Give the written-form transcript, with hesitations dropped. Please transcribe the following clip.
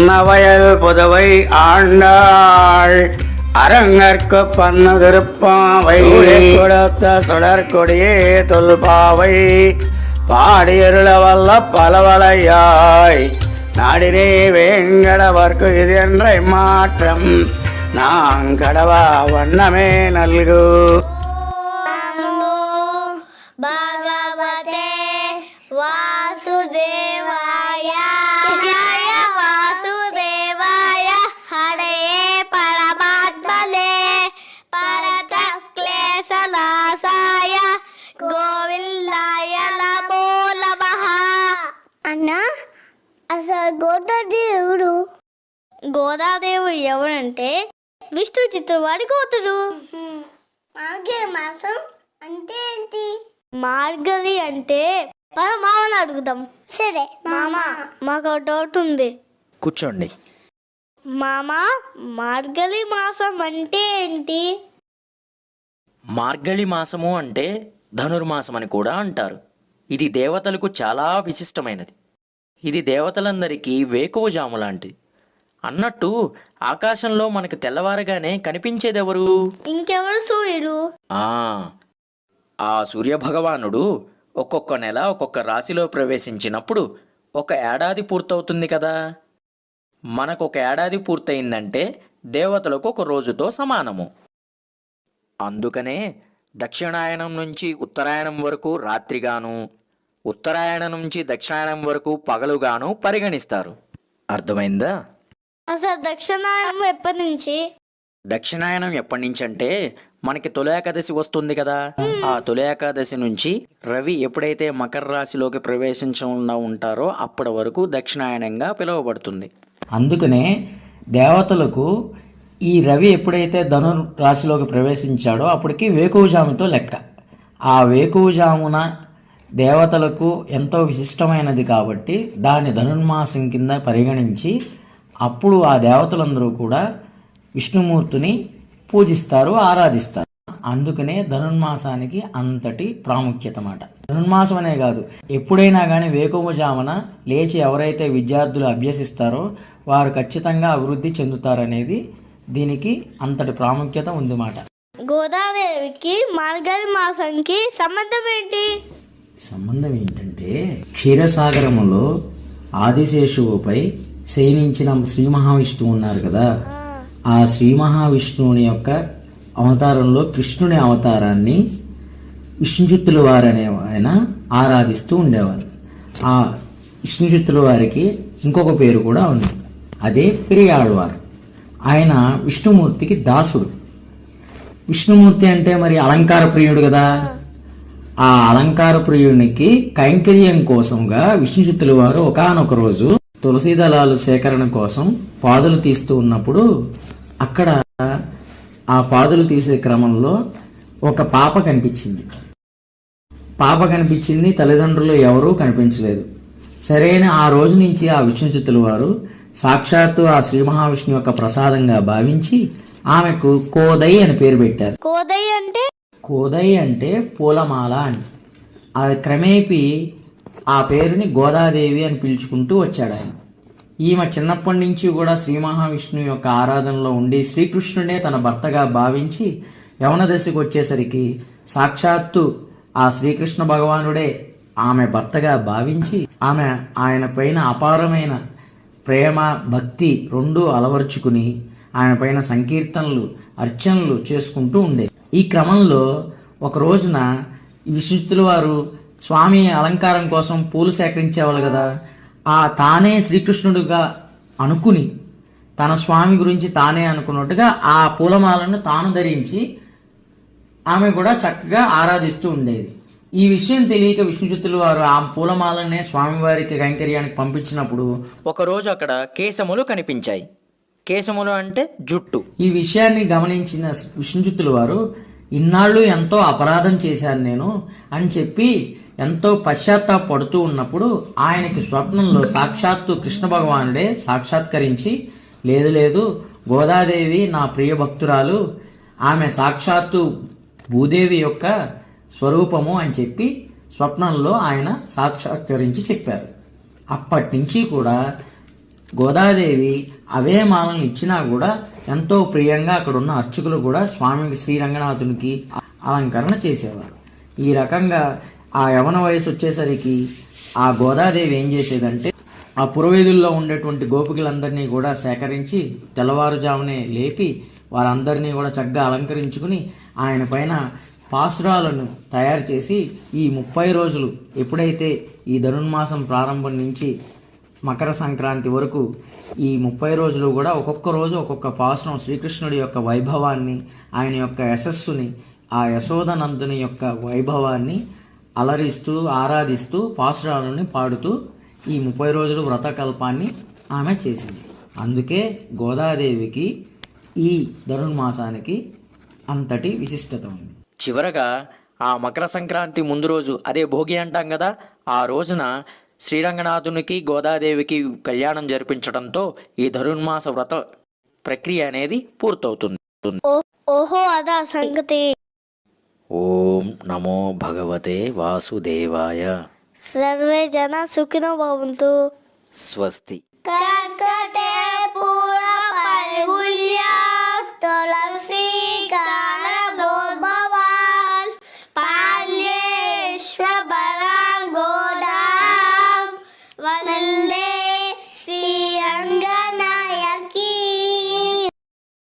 அன்னவயல் புதவை ஆண்டாள் அரங்கற்கு பண்ண திருப்பாவை கொடுத்த சுடற்கொடியே தொல்பாவை பாடியருள வல்ல பலவளையாய் நாடிரே வேங்கடவர்க்கு இது என்ற மாற்றம் நான் கடவா வண்ணமே நல்கு. భగవతే వాసుదేవాయ కృష్ణాయ వాసుదేవాయ హరయే పరమాత్మలే పరతక్లేశనాశాయ గోవిందాయ నమో నమః. అన్న అసలు గోదాదేవుడు ఎవరంటే విష్ణు చిత్రవాడి కూతురు. మాఘే మాసం అంటే ఏంటి? మార్గలి అంటే మామని అడుగుదాం. సరే మామ, మాకు డౌట్ ఉంది. కూర్చోండి. మామ, మార్గలి మాసం అంటే ఏంటి? మార్గళి మాసము అంటే ధనుర్మాసం అని కూడా అంటారు. ఇది దేవతలకు చాలా విశిష్టమైనది. ఇది దేవతలందరికీ వేకువజాము లాంటిది. అన్నట్టు ఆకాశంలో మనకు తెల్లవారగానే కనిపించేదెవరు? ఇంకెవరు? సూర్యుడు. ఆ సూర్యభగవానుడు ఒక్కొక్క నెల ఒక్కొక్క రాశిలో ప్రవేశించినప్పుడు ఒక ఏడాది పూర్తవుతుంది కదా. మనకు ఒక ఏడాది పూర్తయిందంటే దేవతలకు ఒక రోజుతో సమానము. అందుకనే దక్షిణాయనం నుంచి ఉత్తరాయణం వరకు రాత్రిగాను, ఉత్తరాయణం నుంచి దక్షిణాయనం వరకు పగలుగాను పరిగణిస్తారు. అర్థమైందా? అసలు దక్షిణాయనం ఎప్పటి నుంచి? దక్షిణాయనం ఎప్పటి నుంచి అంటే మనకి తొలి ఏకాదశి వస్తుంది కదా. ఆ తొలి ఏకాదశి నుంచి రవి ఎప్పుడైతే మకర రాశిలోకి ప్రవేశించకుండా ఉంటారో అప్పటి వరకు దక్షిణాయనంగా పిలువబడుతుంది. అందుకనే దేవతలకు ఈ రవి ఎప్పుడైతే ధనుర్ రాశిలోకి ప్రవేశించాడో అప్పటికి వేకువజాముతో లెక్క. ఆ వేకువజామున దేవతలకు ఎంతో విశిష్టమైనది కాబట్టి దాన్ని ధనుర్మాసం కింద పరిగణించి అప్పుడు ఆ దేవతలందరూ కూడా విష్ణుమూర్తిని పూజిస్తారు, ఆరాధిస్తారు. అందుకనే ధనుర్మాసానికి అంతటి ప్రాముఖ్యత మాట. ధనుర్మాసం అనే కాదు, ఎప్పుడైనా కానీ వేకువజామున లేచి ఎవరైతే విద్యార్థులు అభ్యసిస్తారో వారు ఖచ్చితంగా అభివృద్ధి చెందుతారనేది దీనికి అంతటి ప్రాముఖ్యత ఉంది మాట. గోదాదేవికి మార్గళి మాసంకి సంబంధం ఏంటి? సంబంధం ఏంటంటే క్షీరసాగరములో ఆదిశేషువుపై శయనించిన శ్రీ మహావిష్ణువు ఉన్నారు కదా. ఆ శ్రీ మహావిష్ణువుని యొక్క అవతారంలో కృష్ణుని అవతారాన్ని విష్ణుచిత్తుల వారనే ఆయన ఆరాధిస్తూ ఉండేవారు. ఆ విష్ణుచిత్తుల వారికి ఇంకొక పేరు కూడా ఉంది, అదే పెరియాళ్వారు. ఆయన విష్ణుమూర్తికి దాసుడు. విష్ణుమూర్తి అంటే మరి అలంకార ప్రియుడు కదా. ఆ అలంకార ప్రియునికి కైంకర్యం కోసంగా విష్ణుచిత్తుల వారు ఒకానొక రోజు తులసి దళాలు సేకరణ కోసం పాదులు తీస్తూ ఉన్నప్పుడు అక్కడ ఆ పాదులు తీసే క్రమంలో ఒక పాప కనిపించింది. తల్లిదండ్రులు ఎవరూ కనిపించలేదు. సరైన ఆ రోజు నుంచి ఆ విష్ణుచిత్తుల వారు సాక్షాత్తు ఆ శ్రీ మహావిష్ణువు యొక్క ప్రసాదంగా భావించి ఆమెకు కోదై అని పేరు పెట్టారు. కోదై అంటే పూలమాల అని. ఆ క్రమేపీ ఆ పేరుని గోదాదేవి అని పిలుచుకుంటూ వచ్చాడు ఆయన. ఈమె చిన్నప్పటి నుంచి కూడా శ్రీ మహావిష్ణువు యొక్క ఆరాధనలో ఉండి శ్రీకృష్ణుడే తన భర్తగా భావించి యవన దశకు వచ్చేసరికి సాక్షాత్తు ఆ శ్రీకృష్ణ భగవానుడే ఆమె భర్తగా భావించి ఆయన పైన అపారమైన ప్రేమ భక్తి రెండూ అలవర్చుకుని ఆయన పైన సంకీర్తనలు అర్చనలు చేసుకుంటూ ఉండే. ఈ క్రమంలో ఒక రోజున విష్ణుచిత్తుల వారు స్వామి అలంకారం కోసం పూలు సేకరించేవాళ్ళు కదా. తానే శ్రీకృష్ణుడుగా అనుకుని తన స్వామి గురించి తానే అనుకున్నట్టుగా ఆ పూలమాలను తాను ధరించి ఆమె కూడా చక్కగా ఆరాధిస్తూ ఉండేది. ఈ విషయం తెలియక విష్ణుచిత్తుల వారు ఆ పూలమాలనే స్వామివారికి కైంకర్యానికి పంపించినప్పుడు ఒకరోజు అక్కడ కేశములు కనిపించాయి. కేశములు అంటే జుట్టు. ఈ విషయాన్ని గమనించిన విష్ణుచిత్తుల వారు ఇన్నాళ్ళు ఎంతో అపరాధం చేశాను నేను అని చెప్పి ఎంతో పశ్చాత్తాపడుతూ ఉన్నప్పుడు ఆయనకి స్వప్నంలో సాక్షాత్తు కృష్ణ భగవానుడే సాక్షాత్కరించి లేదు గోదాదేవి నా ప్రియ భక్తురాలు, ఆమె సాక్షాత్తు భూదేవి యొక్క స్వరూపము అని చెప్పి స్వప్నంలో ఆయన సాక్షాత్కరించి చెప్పారు. అప్పటి నుంచి కూడా గోదాదేవి అవే మాలను ఇచ్చినా కూడా ఎంతో ప్రియంగా అక్కడ ఉన్న అర్చకులు కూడా స్వామికి శ్రీరంగనాథునికి అలంకరణ చేసేవారు. ఈ రకంగా ఆ యవన వయసు వచ్చేసరికి ఆ గోదాదేవి ఏం చేసేదంటే ఆ పురవీధుల్లో ఉండేటువంటి గోపికలందరినీ కూడా సేకరించి తెల్లవారుజామునే లేపి వారందరినీ కూడా చక్కగా అలంకరించుకుని ఆయన పైన పాసురాలను తయారు చేసి ఈ 30 రోజులు ఎప్పుడైతే ఈ ధనుర్మాసం ప్రారంభం నుంచి మకర సంక్రాంతి వరకు ఈ 30 రోజులు కూడా ఒక్కొక్క రోజు ఒక్కొక్క పాసురం శ్రీకృష్ణుడి యొక్క వైభవాన్ని, ఆయన యొక్క యశస్సుని, ఆ యశోదనందుని యొక్క వైభవాన్ని అలరిస్తూ ఆరాధిస్తూ పాసురాలని పాడుతూ ఈ 30 రోజులు వ్రతకల్పాన్ని ఆమె చేసింది. అందుకే గోదాదేవికి ఈ ధనుర్మాసానికి అంతటి విశిష్టత ఉంది. చివరగా ఆ మకర సంక్రాంతి ముందు రోజు, అదే భోగి అంటాం కదా, ఆ రోజున శ్రీరంగనాథునికి గోదాదేవికి కళ్యాణం జరిపించడంతో ఈ ధనుర్మాస వ్రత ప్రక్రియ అనేది పూర్తవుతుంది. ఓహో అదా సంగతి. ఓం నమో భగవతే వాసుదేవాయ. సర్వే జన సుఖినో భవంతు. స్వస్తి. కర్కటే పూర పల్గుల్య తులసి